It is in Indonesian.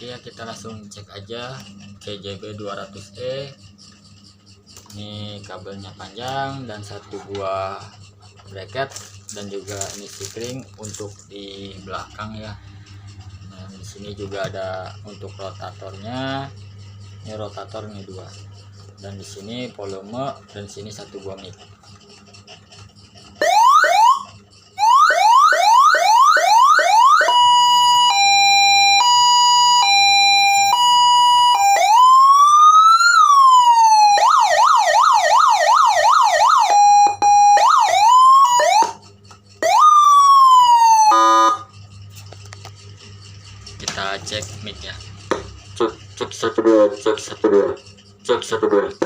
Oke ya, kita langsung cek aja KJB 200E. Ini kabelnya panjang dan satu buah bracket, dan juga ini spring untuk di belakang ya. Nah, di sini juga ada untuk rotatornya. Ini rotator ini dua, dan di sini volume, dan sini satu buah mic. Kita cek mic ya. Cek 1 2, cek 1 2, cek 1 2.